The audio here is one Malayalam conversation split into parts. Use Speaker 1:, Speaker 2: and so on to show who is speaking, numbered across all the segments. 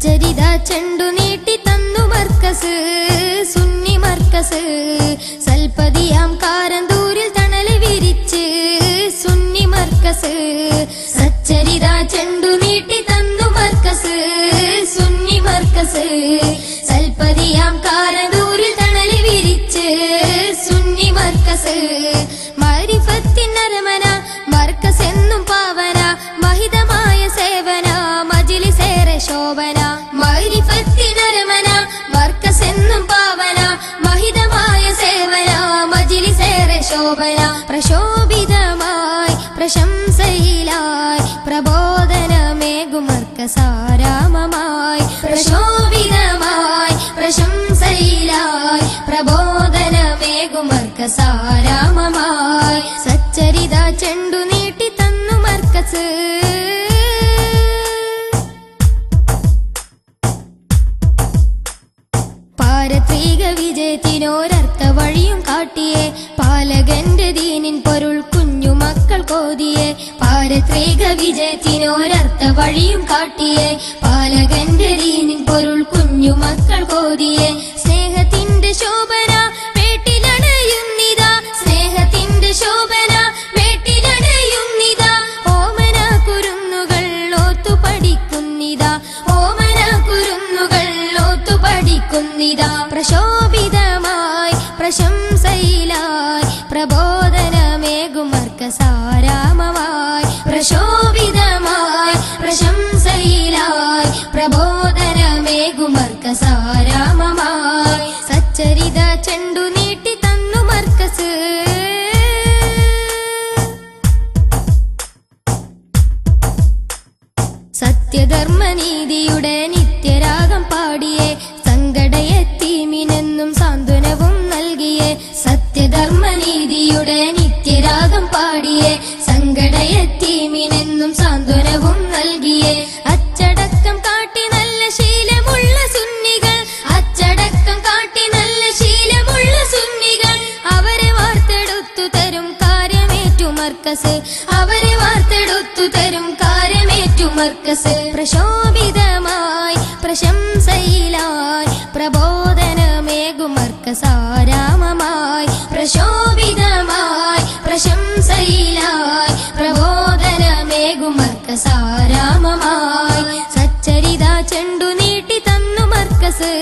Speaker 1: സച്ചരിത ചെണ്ടു നീട്ടി തന്നു മർക്കസ് സുന്നി മർക്കസ് സൽപതിയാം കാരന്തൂരിൽ തണല് വിരിച്ച് സുന്നി മർക്കസ് സച്ചരിത ചെണ്ടു നീട്ടി തന്നു മർക്കസ് സുന്നി മർക്കസ് സൽപതിയാം കാരന്തൂരിൽ തണല് വിരിച്ച് സുന്നി മർക്കസ് മാരിഫത്തിൻ അരമന മർക്കസ് എന്നും പാവന മഹിതമായ സേവന മജ്‌ലിസേറെ ശോഭന മാരിഫത്തിൻ അരമന മർക്കസ് എന്നും പാവന മഹിതമായ സേവന മജ്‌ലിസേറെ ശോഭന പ്രശോഭിതമായി പ്രശംസയിലായി പ്രബോധനമേകും മർക്കസാരാമമായി പ്രശോഭിതമായി പ്രശംസയിലായി പ്രബോധനമേകും മർക്കസാരാമമായി സച്ചരിത ചെണ്ടു നീട്ടി തന്നു മർക്കസ് പാരത്രിക വിജയത്തിനോരർത്ഥ വഴിയും കാട്ടിയേ പാലകന്റെ ദീനിൻ പൊരുൾ കുഞ്ഞു മക്കൾ കോതിയേ പാരത്രിക വിജയത്തിനോരർത്ഥ വഴിയും കാട്ടിയേ പാലകന്റെ ദീനിൻ പൊരുൾ കുഞ്ഞു മക്കൾ കോതിയേ സ്നേഹത്തിന്റെ ശോഭന വേട്ടിലണയുന്നിതാ സ്നേഹത്തിന്റെ ശോഭന വേട്ടിലണയുന്നിതാ ഓമന കുരുന്നുകൾ ഓത്തു പഠിക്കുന്നിതാ ഓമന കുരുന്നുകൾ ഓത്തു പഠിക്കുന്നിതാ പ്രശോഭിതമായി പ്രശംസയിലായി പ്രബോധനമേകും മർക്കസാരാമമായി പ്രശോഭിതമായി പ്രശംസയിലായി പ്രബോധനമേകും മർക്കസാരാമമായി സച്ചരിത ചെണ്ടു നീട്ടി തന്നു മർക്കസ് സത്യധർമ്മനീതിയുടെ നിത്യരാഗം പാടിയേ സങ്കടയെത്തീമിനെന്നും സാന്ത്വനവും നൽകിയേ സത്യധർമ്മനീതിയുടെ നിത്യരാഗം പാടിയേ സങ്കടയെത്തീമിനെന്നും സാന്ത്വനവും നൽകിയേ അച്ചടക്കം കാട്ടി നല്ല ശീലമുള്ള സുന്നികൾ അച്ചടക്കം കാട്ടി നല്ല ശീലമുള്ള സുന്നികൾ അവരെ വാർത്തെടുത്തു തരും കാര്യമേറ്റു മർക്കസ് അവരെ വാർത്തെടുത്തു തരും കാര്യമേറ്റു മർക്കസ് പ്രശോഭിതമായി പ്രശംസയിലായി പ്രബോധനമേകും മർക്കസാരാമമായി പ്രശോഭിതമായി പ്രശംസയിലായി പ്രബോധനമേകും മർക്കസാരാമമായി സച്ചരിത ചെണ്ടു നീട്ടി തന്നു മർക്കസ്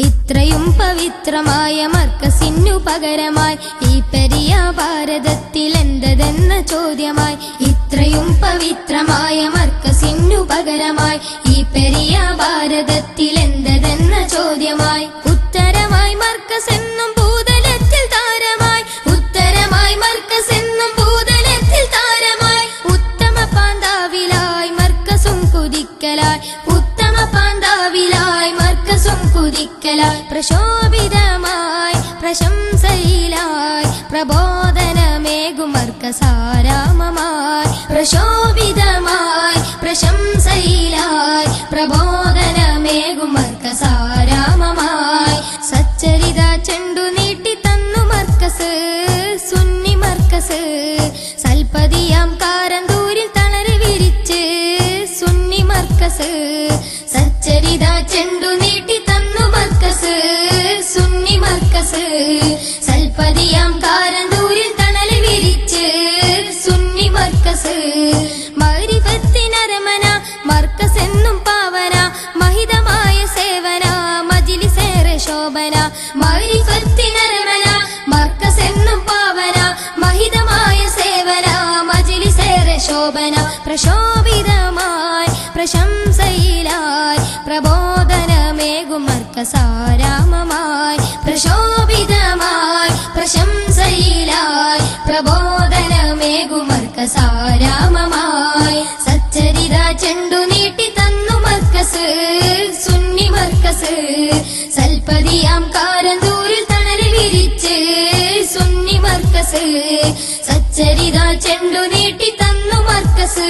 Speaker 1: ഇത്രയും പവിത്രമായ മർക്കസിനു പകരമായി ഈ പെരിയ ഭാരതത്തിൽ എന്തെന്ന ചോദ്യമായി ഇത്രയും പവിത്രമായ മർക്കസിനു പകരമായി ഈ പെരിയ ഭാരതത്തിൽ എന്തെന്ന ചോദ്യമായി ഉത്തരമായി മർക്കസ് എന്നും ഭൂതലത്തിൽ താരമായി ഉത്തരമായി മർക്കസ് എന്നും ഭൂതലത്തിൽ താരമായി ഉത്തമ പാന്താവിലായി മർക്കസും കുതിക്കലായി ഉത്തമ പാന്താവിലായി മർക്കസും കുതിക്കലായി പ്രശോഭിതമായി പ്രശംസയിലായി പ്രബോധനമേകും മർക്കസാരാമമായി പ്രശോഭിതമായി പ്രശംസയിലായി പ്രബോധനമേകും മർക്കസാരാമമായി സച്ചരിത ചെണ്ടു നീട്ടി തന്നു മർക്കസ് സുന്നി മർക്കസ് സൽപതിയാം കാരന്തൂരിൽ തണല് വിരിച്ച് സുന്നി മർക്കസ് സച്ചരിത ചെണ്ടു നീട്ടി തന്നു മർക്കസ് സുന്നി മർക്കസ് സൽപതിയാം കാരന്തൂരിൽ തണല് വിരിച്ച് സുന്നി മർക്കസ് മാരിഫത്തിനരമന മർക്കസ് എന്നും പാവന മഹിതമായ സേവന മജ്‌ലിസേറെ ശോഭന മാരിഫത്തിനരമന മർക്കസ് എന്നും പാവന മഹിതമായ സേവന മജ്‌ലിസേറെ ശോഭന പ്രശോഭിതമായി പ്രശംസയിലായി പ്രബോധനമേകും മർക്കസാരാമമായി പ്രശോഭിതമായി പ്രശംസയിലായി പ്രബോധനമേകും മർക്കസാരാമമായി സച്ചരിത ചെണ്ടു നീട്ടി തന്നു മർക്കസ് സുന്നി മർക്കസ് സൽപതിയാം കാരന്തൂരിൽ തണല് വിരിച്ച് സുന്നി മർക്കസ് സച്ചരിത ചെണ്ടു നീട്ടി തന്നു മർക്കസ്